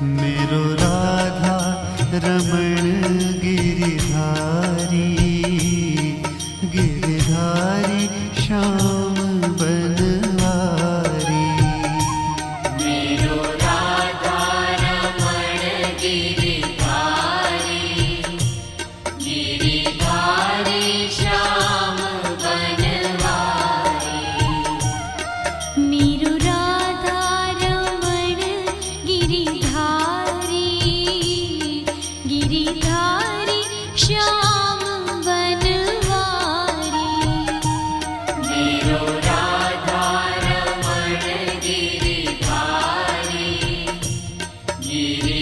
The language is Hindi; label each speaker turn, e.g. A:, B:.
A: मेरो राधा रमण गिरिधारी, गिरिधारी श्याम बनवारी।
B: मेरो राधा रमण गिरिधारी, गिरिधारी श्याम बनवारी। मेरो राधा रमण गिरिधारी, गिरिधारी श्याम बनवारी। मेरो राधा रमण गिरिधारी, गिरि